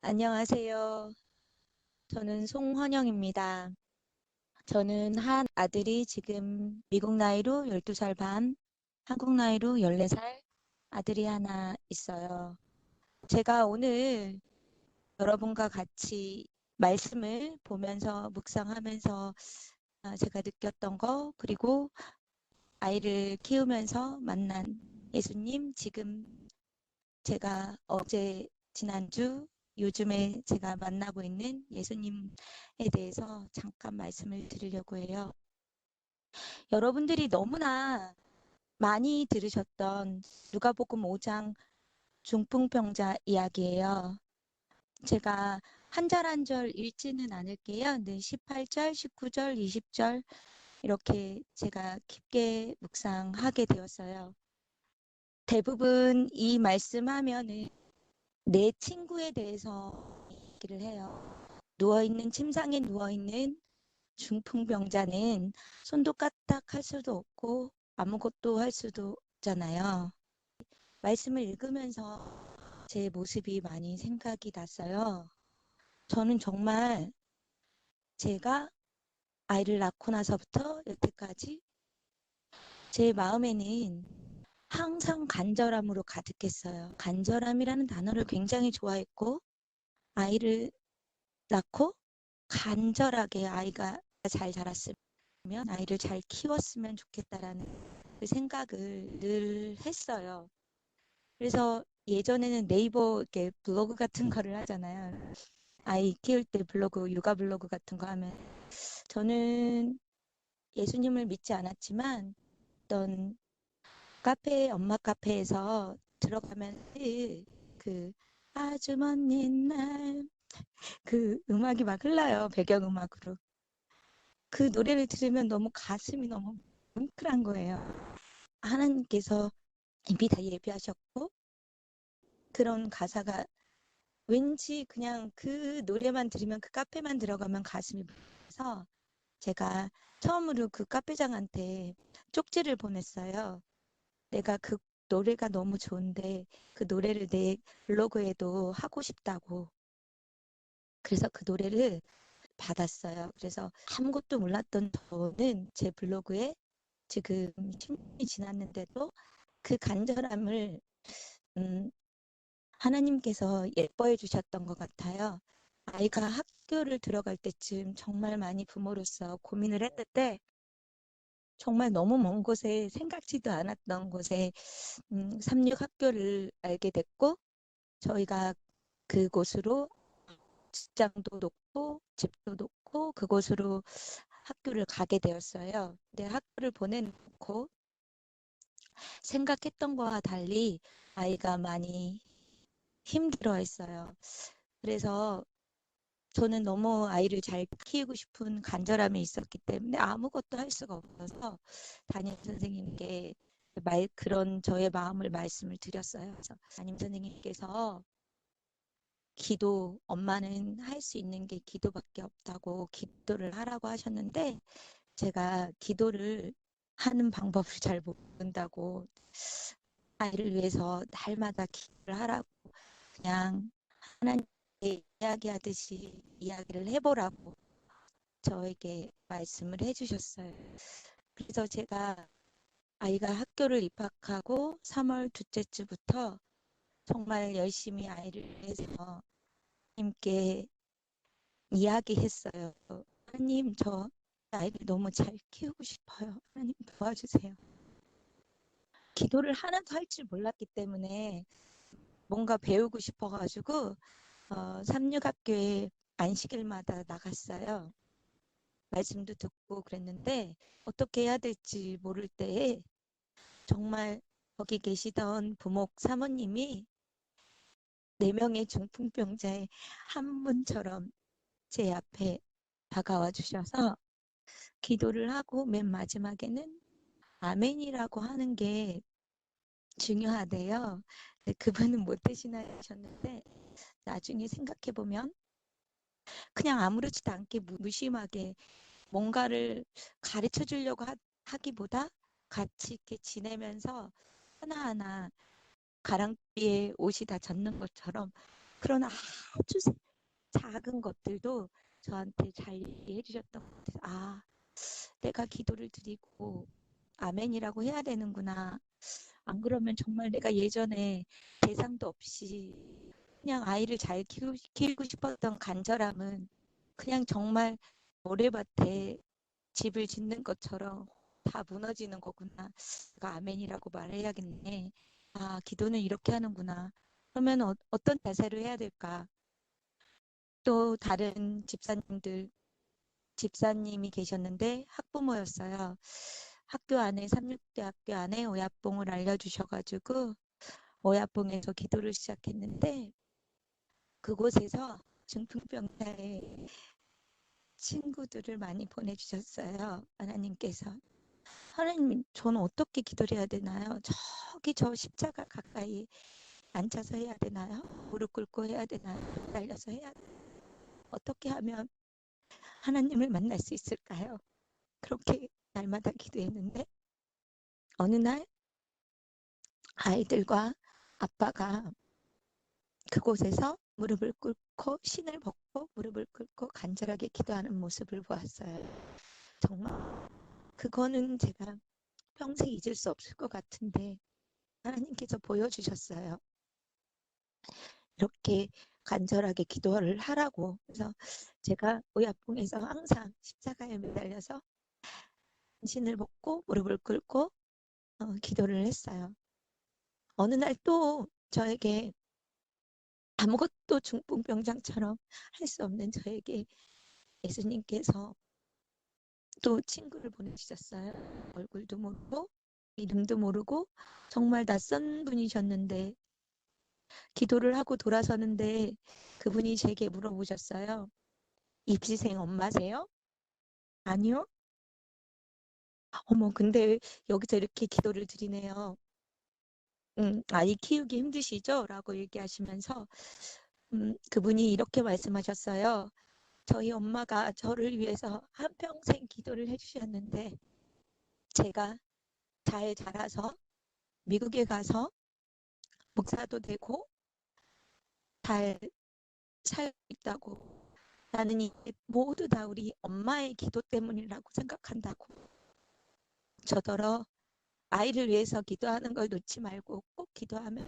안녕하세요. 저는 송헌영입니다. 저는 한 아들이 지금 미국 나이로 12살 반, 한국 나이로 14살 아들이 하나 있어요. 제가 오늘 여러분과 같이 말씀을 보면서 묵상하면서 제가 느꼈던 거, 그리고 아이를 키우면서 만난 예수님, 지금 제가 어제, 지난주, 요즘에 제가 만나고 있는 예수님에 대해서 잠깐 말씀을 드리려고 해요. 여러분들이 너무나 많이 들으셨던 누가복음 5장 중풍병자 이야기예요. 제가 한 절 한 절 읽지는 않을게요. 네, 18절, 19절, 20절 이렇게 제가 깊게 묵상하게 되었어요. 대부분 이 말씀하면은 내 친구에 대해서 얘기를 해요. 누워있는 침상에 누워있는 중풍병자는 손도 까딱할 수도 없고 아무것도 할 수도 없잖아요. 말씀을 읽으면서 제 모습이 많이 생각이 났어요. 저는 정말 제가 아이를 낳고 나서부터 여태까지 제 마음에는 항상 간절함으로 가득했어요. 간절함이라는 단어를 굉장히 좋아했고, 아이를 낳고 간절하게 아이가 잘 자랐으면, 아이를 잘 키웠으면 좋겠다라는 그 생각을 늘 했어요. 그래서 예전에는 네이버 이렇게 블로그 같은 거를 하잖아요. 아이 키울 때 블로그, 육아 블로그 같은 거 하면, 저는 예수님을 믿지 않았지만 어떤 카페, 엄마 카페에서 들어가면 그 아주 먼 옛날 그 음악이 막 흘러요. 배경음악으로. 그 노래를 들으면 너무 가슴이 너무 뭉클한 거예요. 하나님께서 이미 다 예비하셨고, 그런 가사가 왠지 그냥 그 노래만 들으면, 그 카페만 들어가면 가슴이 뭉클해서 제가 처음으로 그 카페장한테 쪽지를 보냈어요. 내가 그 노래가 너무 좋은데 그 노래를 내 블로그에도 하고 싶다고. 그래서 그 노래를 받았어요. 그래서 아무것도 몰랐던 저는 제 블로그에 지금 10년이 지났는데도 그 간절함을 음, 하나님께서 예뻐해 주셨던 것 같아요. 아이가 학교를 들어갈 때쯤 정말 많이 부모로서 고민을 했는데, 정말 너무 먼 곳에, 생각지도 않았던 곳에 삼육 학교를 알게 됐고, 저희가 그곳으로 직장도 놓고 집도 놓고 그곳으로 학교를 가게 되었어요. 근데 학교를 보내놓고 생각했던 거와 달리 아이가 많이 힘들어했어요. 그래서 저는 너무 아이를 잘 키우고 싶은 간절함이 있었기 때문에 아무것도 할 수가 없어서 담임 선생님께 그런 저의 마음을 말씀을 드렸어요. 그래서 담임 선생님께서 기도, 엄마는 할 수 있는 게 기도밖에 없다고 기도를 하라고 하셨는데, 제가 기도를 하는 방법을 잘 모른다고, 아이를 위해서 날마다 기도를 하라고, 그냥 하나님께 이야기하듯이 이야기를 해보라고 저에게 말씀을 해주셨어요. 그래서 제가 아이가 학교를 입학하고 3월 둘째 주부터 정말 열심히 아이를 위해서 하나님께 이야기했어요. 하나님, 저 아이를 너무 잘 키우고 싶어요. 하나님 도와주세요. 기도를 하나도 할 줄 몰랐기 때문에 뭔가 배우고 싶어가지고 삼육학교에 안식일마다 나갔어요. 말씀도 듣고 그랬는데 어떻게 해야 될지 모를 때에 정말 거기 계시던 부목 사모님이 4명의 중풍병자의 한 분처럼 제 앞에 다가와 주셔서 기도를 하고 맨 마지막에는 아멘이라고 하는 게 중요하대요. 근데 그분은 못 대신하셨는데 나중에 생각해보면 그냥 아무렇지도 않게 무심하게 뭔가를 가르쳐 주려고 하기보다 같이 이렇게 지내면서 하나하나 가랑비에 옷이 다 젖는 것처럼 그런 아주 작은 것들도 저한테 잘 얘기해 주셨던 것 같아서 내가 기도를 드리고 아멘이라고 해야 되는구나. 안 그러면 정말 내가 예전에 대상도 없이 그냥 아이를 잘 키우고 싶었던 간절함은 그냥 정말 모래밭에 집을 짓는 것처럼 다 무너지는 거구나. 내가 아멘이라고 말해야겠네. 기도는 이렇게 하는구나. 그러면 어떤 자세로 해야 될까? 또 다른 집사님이 계셨는데 학부모였어요. 학교 안에 삼육대학교 안에 오야뽕을 알려주셔가지고 오야뽕에서 기도를 시작했는데 그곳에서 중풍병자의 친구들을 많이 보내주셨어요. 하나님께서. 하나님, 저는 어떻게 기도를 해야 되나요? 저기 저 십자가 가까이 앉아서 해야 되나요? 무릎 꿇고 해야 되나요? 달려서 해야 되나요? 어떻게 하면 하나님을 만날 수 있을까요? 그렇게 날마다 기도했는데 어느 날 아이들과 아빠가 그곳에서 무릎을 꿇고 신을 벗고 무릎을 꿇고 간절하게 기도하는 모습을 보았어요. 정말 그거는 제가 평생 잊을 수 없을 것 같은데 하나님께서 보여주셨어요. 이렇게 간절하게 기도를 하라고. 그래서 제가 오야뽕에서 항상 십자가에 매달려서 신을 벗고 무릎을 꿇고 기도를 했어요. 어느 날 또 저에게 아무것도 중풍병장처럼 할 수 없는 저에게 예수님께서 또 친구를 보내주셨어요. 얼굴도 모르고 이름도 모르고 정말 낯선 분이셨는데 기도를 하고 돌아서는데 그분이 제게 물어보셨어요. 입시생 엄마세요? 아니요. 어머, 근데 여기서 이렇게 기도를 드리네요. 아이 키우기 힘드시죠? 라고 얘기하시면서 그분이 이렇게 말씀하셨어요. 저희 엄마가 저를 위해서 한평생 기도를 해주셨는데 제가 잘 자라서 미국에 가서 목사도 되고 잘 살고 있다고 나는 이게 모두 다 우리 엄마의 기도 때문이라고 생각한다고 저더러 아이를 위해서 기도하는 걸 놓지 말고 꼭 기도하면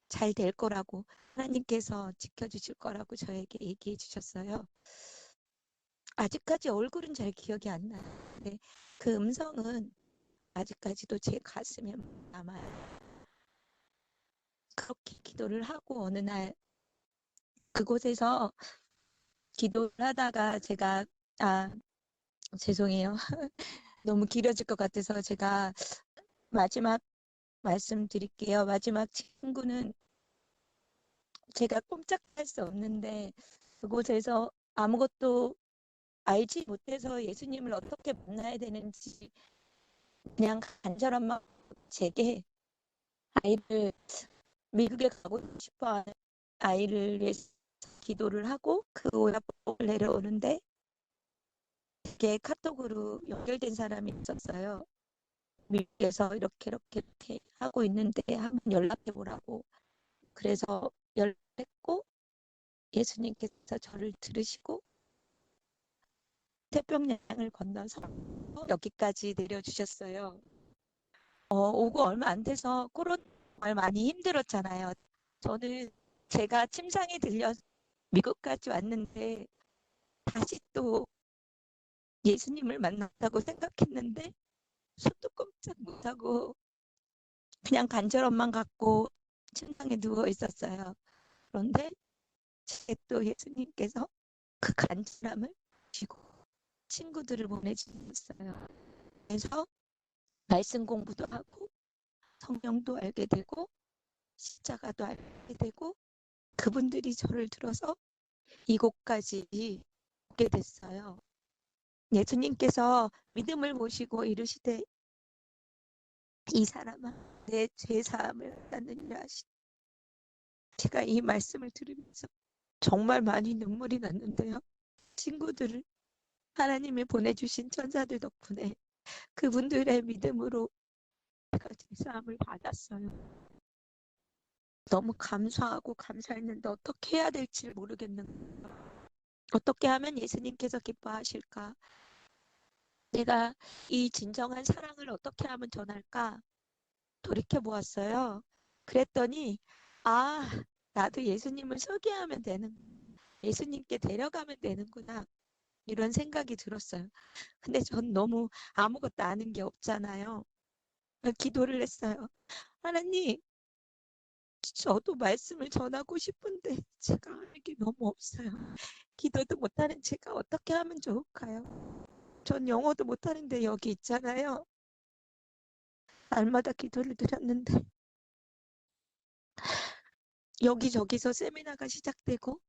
잘 될 거라고 하나님께서 지켜주실 거라고 저에게 얘기해 주셨어요. 아직까지 얼굴은 잘 기억이 안 나요. 근데 그 음성은 아직까지도 제 가슴에 남아요. 그렇게 기도를 하고 어느 날 그곳에서 기도를 하다가 제가 죄송해요. 너무 길어질 것 같아서 제가 마지막 말씀드릴게요. 마지막 친구는 제가 꼼짝할 수 없는데 그곳에서 아무것도 알지 못해서 예수님을 어떻게 만나야 되는지 그냥 간절한 마음 제게 아이를 미국에 가고 싶어 하는 아이를 위해서 기도를 하고 그 오야복을 내려오는데 그게 카톡으로 연결된 사람이 있었어요. 미국에서 이렇게 하고 있는데 한번 연락해 보라고. 그래서 연락했고 예수님께서 저를 들으시고 태평양을 건너서 여기까지 내려주셨어요. 오고 얼마 안 돼서 코로나 정말 많이 힘들었잖아요. 저는 제가 침상에 들려 미국까지 왔는데 다시 또 예수님을 만났다고 생각했는데 손도 꼼짝 못하고 그냥 간절함만 갖고 침상에 누워 있었어요. 그런데 제 또 예수님께서 그 간절함을 주시고 친구들을 보내주셨어요. 그래서 말씀 공부도 하고 성경도 알게 되고 십자가도 알게 되고 그분들이 저를 들어서 이곳까지 오게 됐어요. 예수님께서 믿음을 보시고 이르시되 이 사람아 내 죄사함을 받느니라 하시니 제가 이 말씀을 들으면서 정말 많이 눈물이 났는데요. 친구들을 하나님이 보내주신 천사들 덕분에 그분들의 믿음으로 제가 죄사함을 받았어요. 너무 감사하고 감사했는데 어떻게 해야 될지 모르겠는 거예요. 어떻게 하면 예수님께서 기뻐하실까? 내가 이 진정한 사랑을 어떻게 하면 전할까? 돌이켜 보았어요. 그랬더니, 아, 나도 예수님을 소개하면 되는, 예수님께 데려가면 되는구나. 이런 생각이 들었어요. 근데 전 너무 아무것도 아는 게 없잖아요. 기도를 했어요. 하나님, 저도 말씀을 전하고 싶은데 제가 하는 게 너무 없어요. 기도도 못하는 제가 어떻게 하면 좋을까요? 전 영어도 못하는데 여기 있잖아요. 날마다 기도를 드렸는데 여기저기서 세미나가 시작되고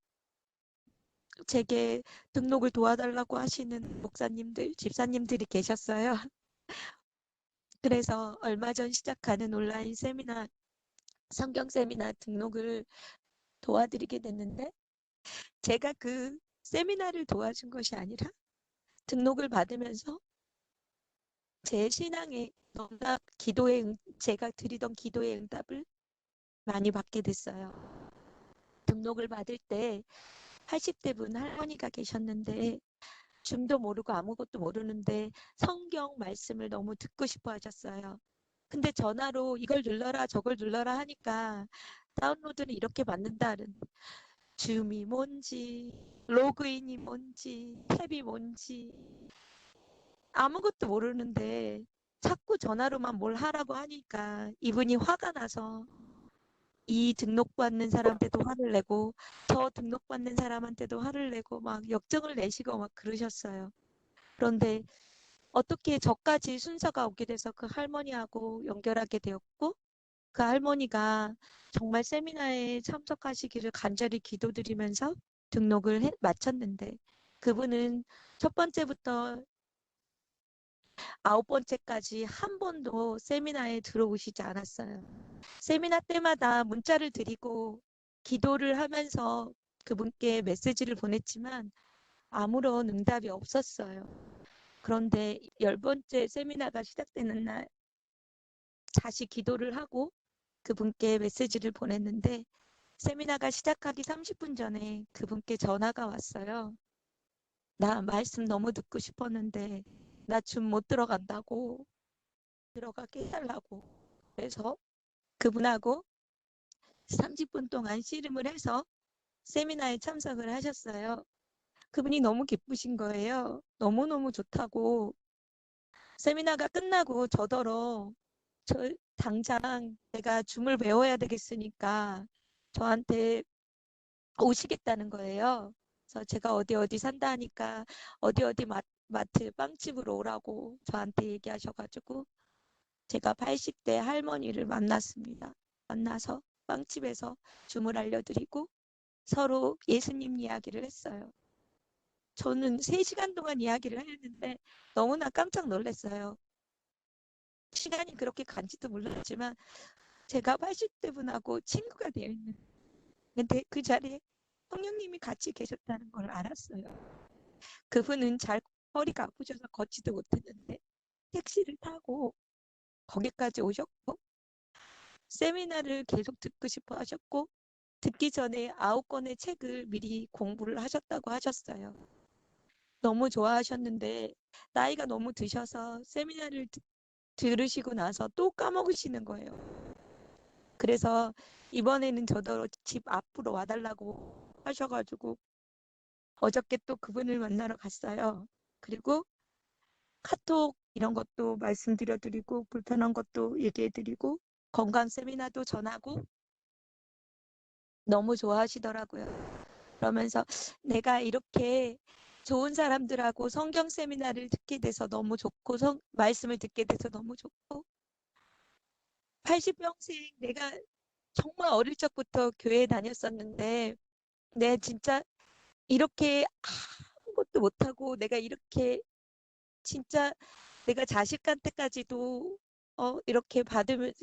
제게 등록을 도와달라고 하시는 목사님들, 집사님들이 계셨어요. 그래서 얼마 전 시작하는 온라인 세미나, 성경 세미나 등록을 도와드리게 됐는데 제가 그 세미나를 도와준 것이 아니라 등록을 받으면서 제 신앙에 너무나 제가 드리던 기도의 응답을 많이 받게 됐어요. 등록을 받을 때 80대 분 할머니가 계셨는데 줌도 모르고 아무것도 모르는데 성경 말씀을 너무 듣고 싶어 하셨어요. 근데 전화로 이걸 눌러라 저걸 눌러라 하니까 다운로드는 이렇게 받는다는 줌이 뭔지 로그인이 뭔지 탭이 뭔지 아무것도 모르는데 자꾸 전화로만 뭘 하라고 하니까 이분이 화가 나서 이 등록받는 사람한테도 화를 내고 저 등록받는 사람한테도 화를 내고 막 역정을 내시고 막 그러셨어요. 그런데 어떻게 저까지 순서가 오게 돼서 그 할머니하고 연결하게 되었고 그 할머니가 정말 세미나에 참석하시기를 간절히 기도드리면서 마쳤는데 그분은 첫 번째부터 아홉 번째까지 한 번도 세미나에 들어오시지 않았어요. 세미나 때마다 문자를 드리고 기도를 하면서 그분께 메시지를 보냈지만 아무런 응답이 없었어요. 그런데 열 번째 세미나가 시작되는 날 다시 기도를 하고 그분께 메시지를 보냈는데 세미나가 시작하기 30분 전에 그분께 전화가 왔어요. 나 말씀 너무 듣고 싶었는데 나 줌 못 들어간다고 들어가게 해달라고. 그래서 그분하고 30분 동안 씨름을 해서 세미나에 참석을 하셨어요. 그분이 너무 기쁘신 거예요. 너무너무 좋다고. 세미나가 끝나고 저더러 당장 내가 줌을 배워야 되겠으니까 저한테 오시겠다는 거예요. 그래서 제가 어디 산다 하니까 어디 마트 빵집으로 오라고 저한테 얘기하셔가지고 제가 80대 할머니를 만났습니다. 만나서 빵집에서 줌을 알려드리고 서로 예수님 이야기를 했어요. 저는 3시간 동안 이야기를 했는데 너무나 깜짝 놀랐어요. 시간이 그렇게 간지도 몰랐지만 제가 80대 분하고 친구가 되어 있는 근데 그 자리에 성령님이 같이 계셨다는 걸 알았어요. 그분은 허리가 아프셔서 걷지도 못했는데 택시를 타고 거기까지 오셨고 세미나를 계속 듣고 싶어 하셨고 듣기 전에 9권의 책을 미리 공부를 하셨다고 하셨어요. 너무 좋아하셨는데 나이가 너무 드셔서 세미나를 들으시고 나서 또 까먹으시는 거예요. 그래서 이번에는 저더러 집 앞으로 와달라고 하셔가지고 어저께 또 그분을 만나러 갔어요. 그리고 카톡 이런 것도 말씀드려드리고 불편한 것도 얘기해드리고 건강 세미나도 전하고 너무 좋아하시더라고요. 그러면서 내가 이렇게 좋은 사람들하고 성경 세미나를 듣게 돼서 너무 좋고 말씀을 듣게 돼서 너무 좋고 80평생 내가 정말 어릴 적부터 교회 다녔었는데 내 진짜 이렇게 아무것도 못하고 내가 이렇게 진짜 내가 자식한테까지도 이렇게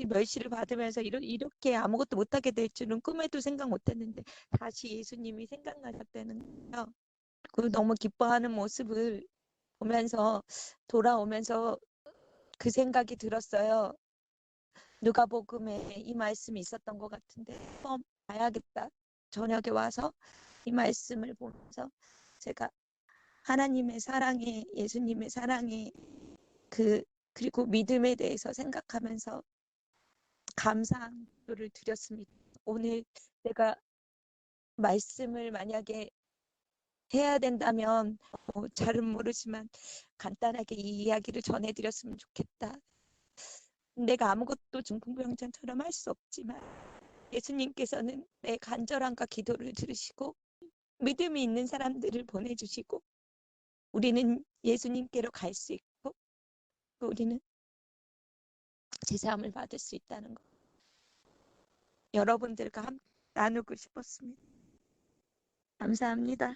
멸시를 받으면서 이렇게 아무것도 못하게 될 줄은 꿈에도 생각 못했는데 다시 예수님이 생각나셨다는 거예요. 그 너무 기뻐하는 모습을 보면서 돌아오면서 그 생각이 들었어요. 누가복음에 이 말씀이 있었던 것 같은데 한번 봐야겠다. 저녁에 와서 이 말씀을 보면서 제가 하나님의 사랑에, 예수님의 사랑에 그리고 믿음에 대해서 생각하면서 감사한 기도를 드렸습니다. 오늘 내가 말씀을 만약에 해야 된다면 잘은 모르지만 간단하게 이 이야기를 전해드렸으면 좋겠다. 내가 아무것도 중풍병자처럼 할 수 없지만 예수님께서는 내 간절함과 기도를 들으시고 믿음이 있는 사람들을 보내주시고 우리는 예수님께로 갈 수 있고 우리는 제사함을 받을 수 있다는 것 여러분들과 함께 나누고 싶었습니다. 감사합니다.